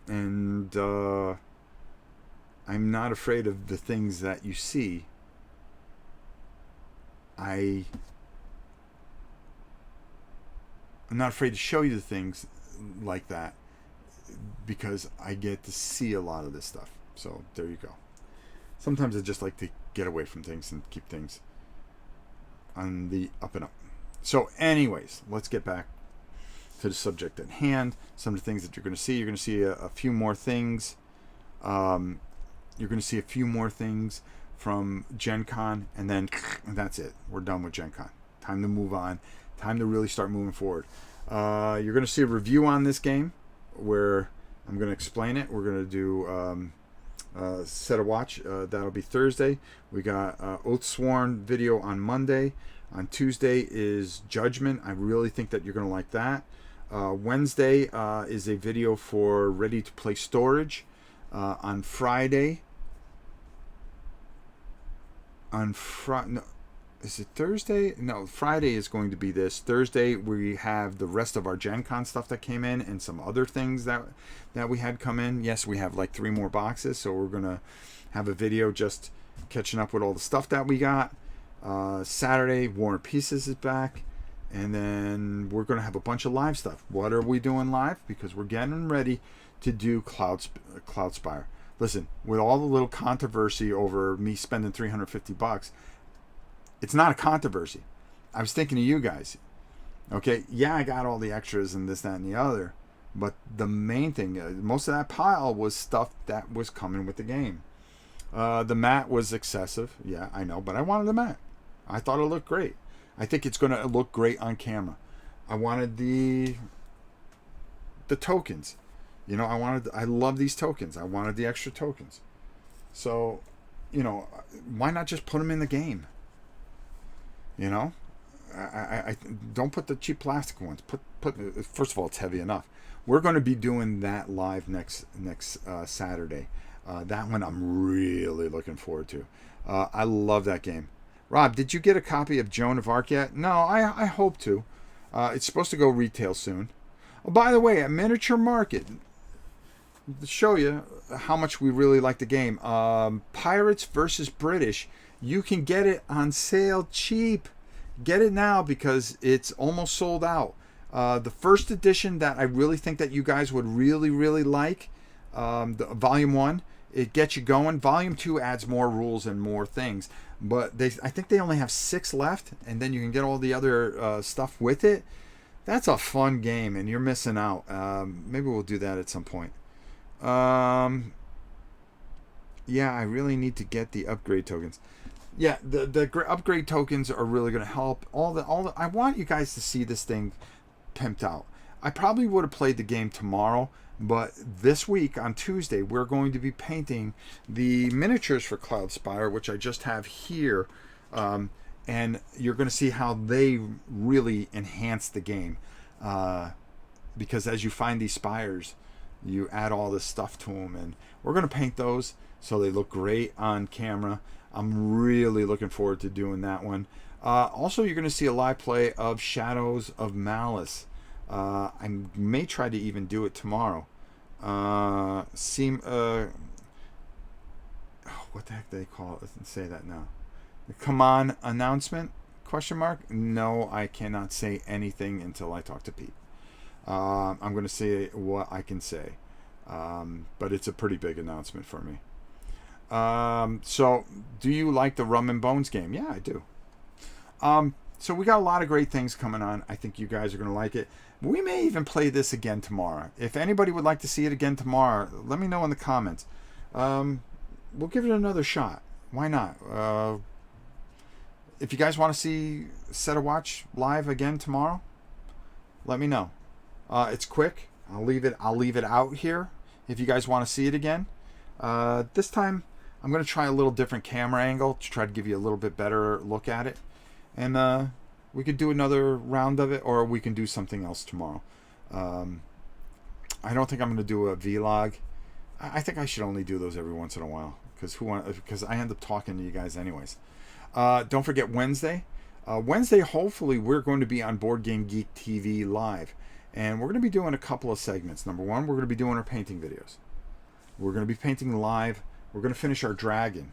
and I'm not afraid of the things that you see. I'm not afraid to show you the things like that because I get to see a lot of this stuff. So there you go. Sometimes I just like to get away from things and keep things on the up and up. So anyways, let's get back to the subject at hand. Some of the things that you're going to see. You're going to see a few more things. You're going to see a few more things from Gen Con, and then that's it. We're done with Gen Con. Time to move on. Time to really start moving forward. You're going to see a review on this game where I'm going to explain it. We're going to do Set a Watch. That'll be Thursday. We got Oathsworn video on Monday. On Tuesday is Judgment. I really think that you're going to like that. Wednesday is a video for Ready to Play Storage. On Friday, no, is it Thursday? No, Friday is going to be this. Thursday we have the rest of our Gen Con stuff that came in and some other things that we had come in. Yes, we have like 3 more boxes, so we're going to have a video just catching up with all the stuff that we got. Saturday, War and Pieces is back. And then we're going to have a bunch of live stuff. What are we doing live? Because we're getting ready to do Cloudspire. Listen, with all the little controversy over me spending $350, it's not a controversy. I was thinking of you guys. Okay, yeah, I got all the extras and this, that, and the other. But the main thing, most of that pile was stuff that was coming with the game. The mat was excessive. Yeah, I know, but I wanted the mat. I thought it looked great. I think it's going to look great on camera. I wanted the tokens. You know, I love these tokens. I wanted the extra tokens. So, you know, why not just put them in the game? You know, I don't put the cheap plastic ones. Put first of all, it's heavy enough. We're going to be doing that live next Saturday. That one I'm really looking forward to. I love that game. Rob, did you get a copy of Joan of Arc yet? No, I hope to. It's supposed to go retail soon. Oh, by the way, at Miniature Market, to show you how much we really like the game, Pirates versus British, you can get it on sale cheap. Get it now because it's almost sold out. The first edition that I really think that you guys would really, really like, the Volume 1, it gets you going. Volume 2 adds more rules and more things. But I think they only have 6 left, and then you can get all the other stuff with it. That's a fun game, and you're missing out. Maybe we'll do that at some point. Yeah, I really need to get the upgrade tokens. Yeah, the upgrade tokens are really going to help. I want you guys to see this thing pimped out. I probably would have played the game tomorrow, but this week on Tuesday we're going to be painting the miniatures for Cloudspire, which I just have here, and you're going to see how they really enhance the game, because as you find these spires, you add all this stuff to them, and we're going to paint those so they look great on camera. I'm really looking forward to doing that one. Also, you're going to see a live play of Shadows of Malice. I may try to even do it tomorrow. What the heck do they call it? Let's say that now. The come on announcement? Question mark? No, I cannot say anything until I talk to Pete. I'm going to say what I can say. But it's a pretty big announcement for me. So, do you like the Rum and Bones game? Yeah, I do. So we got a lot of great things coming on. I think you guys are going to like it. We may even play this again tomorrow. If anybody would like to see it again tomorrow, let me know in the comments. We'll give it another shot. Why not? If you guys want to see Set a Watch live again tomorrow, let me know. It's quick. I'll leave it out here if you guys want to see it again. This time I'm going to try a little different camera angle to try to give you a little bit better look at it. And we could do another round of it, or we can do something else tomorrow. I don't think I'm going to do a vlog. I think I should only do those every once in a while, because I end up talking to you guys anyways. Don't forget Wednesday. Wednesday, hopefully, we're going to be on Board Game Geek TV live. And we're going to be doing a couple of segments. Number one, we're going to be doing our painting videos. We're going to be painting live. We're going to finish our dragon.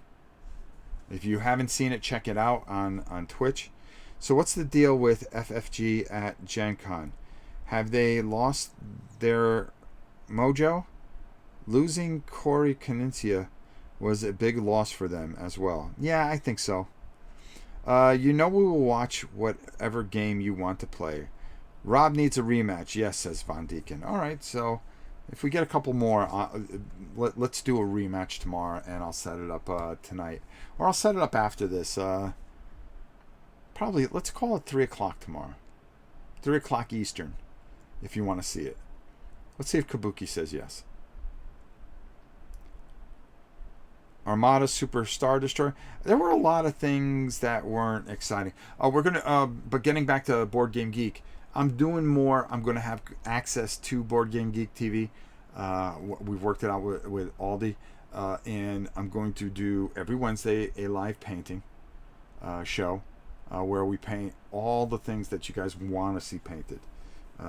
If you haven't seen it, check it out on Twitch. So what's the deal with FFG at Gen Con? Have they lost their mojo? Losing Corey Canincia was a big loss for them as well. Yeah, I think so. We will watch whatever game you want to play. Rob needs a rematch. Yes, says Von Deacon. All right, so if we get a couple more, let's do a rematch tomorrow, and I'll set it up tonight. Or I'll set it up after this. Probably, let's call it 3 o'clock tomorrow. 3 o'clock Eastern, if you want to see it. Let's see if Kabuki says yes. Armada Super Star Destroyer. There were a lot of things that weren't exciting. But getting back to Board Game Geek, I'm doing more. I'm going to have access to Board Game Geek TV. We've worked it out with Aldi. And I'm going to do every Wednesday a live painting show where we paint all the things that you guys want to see painted.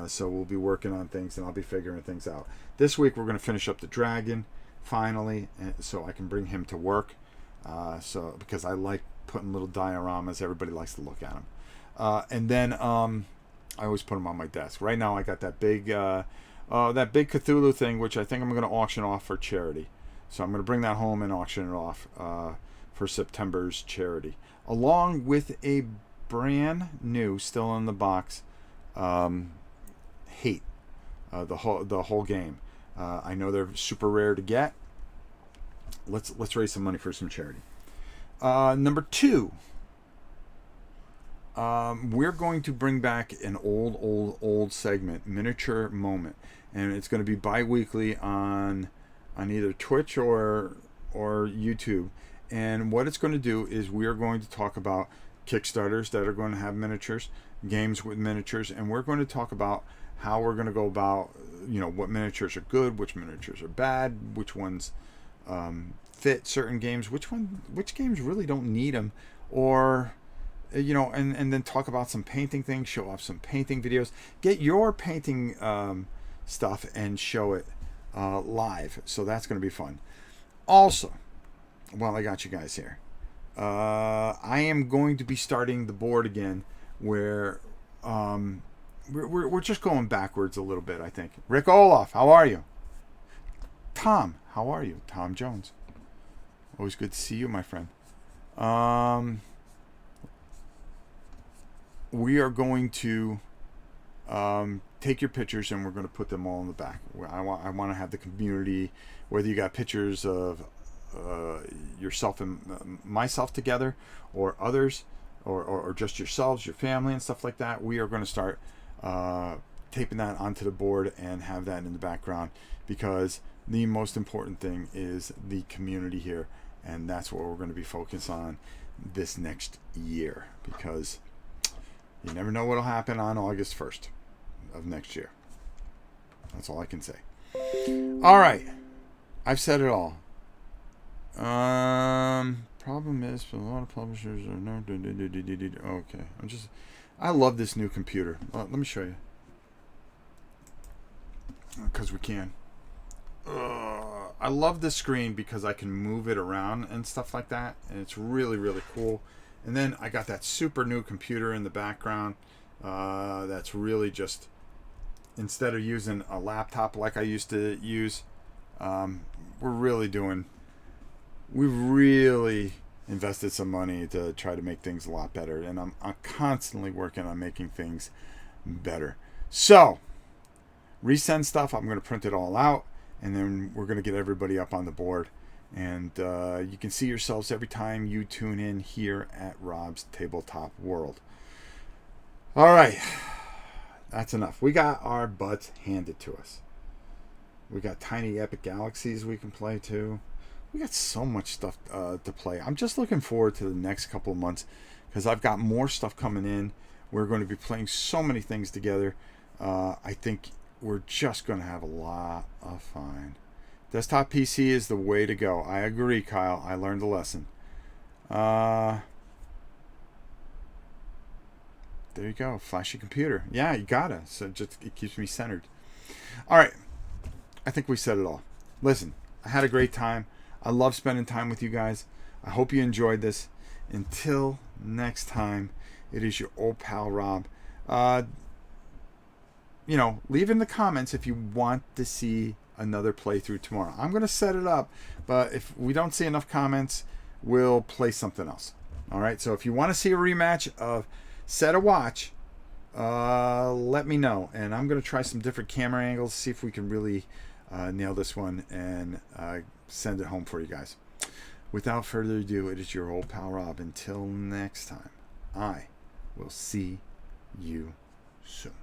So we'll be working on things, and I'll be figuring things out. This week we're going to finish up the dragon finally, so I can bring him to work. Because I like putting little dioramas. Everybody likes to look at them. And then I always put them on my desk. Right now I got that big Cthulhu thing, which I think I'm going to auction off for charity. So I'm going to bring that home and auction it off for September's charity, along with a brand new, still in the box, Hate, the whole game. I know they're super rare to get. Let's raise some money for some charity. Number 2. We're going to bring back an old segment, Miniature Moment, and it's going to be bi-weekly on either Twitch or YouTube. And what it's going to do is we are going to talk about Kickstarters that are going to have miniatures, games with miniatures, and we're going to talk about how we're going to go about, what miniatures are good, which miniatures are bad, which ones fit certain games, which games really don't need them, or and then talk about some painting things, show off some painting videos, get your painting stuff and show it live. So that's going to be fun. Also, while I got you guys here, I am going to be starting the board again, where we're just going backwards a little bit, I think. Rick Olaf, how are you? Tom, how are you? Tom Jones. Always good to see you, my friend. We are going to take your pictures, and we're going to put them all in the back. I want to have the community, whether you got pictures of yourself and myself together, or others, or just yourselves, your family, and stuff like that. We are going to start taping that onto the board and have that in the background, because the most important thing is the community here, and that's what we're going to be focused on this next year, because you never know what'll happen on August 1st of next year. That's all I can say. All right, I've said it all. Problem is, a lot of publishers are no. Okay, I love this new computer. Let me show you, because we can. I love this screen because I can move it around and stuff like that, and it's really, really cool. And then I got that super new computer in the background. That's really just, instead of using a laptop like I used to use, we've really invested some money to try to make things a lot better, and I'm constantly working on making things better. So, resend stuff. I'm going to print it all out, and then we're going to get everybody up on the board, and you can see yourselves every time you tune in here at Rob's Tabletop World. All right, that's enough. We got our butts handed to us. We got tiny epic galaxies we can play too. We got so much stuff to play. I'm just looking forward to the next couple of months, because I've got more stuff coming in. We're going to be playing so many things together. I think we're just going to have a lot of fun. Desktop PC is the way to go. I agree, Kyle. I learned a lesson. There you go. Flashy computer. Yeah, you gotta. So it keeps me centered. All right. I think we said it all. Listen, I had a great time. I love spending time with you guys. I hope you enjoyed this. Until next time, it is your old pal Rob. Leave in the comments if you want to see another playthrough tomorrow. I'm going to set it up, but if we don't see enough comments, we'll play something else. All right, so if you want to see a rematch of Set a Watch, let me know. And I'm going to try some different camera angles, see if we can really nail this one and send it home for you guys. Without further ado, it is your old pal Rob. Until next time, I will see you soon.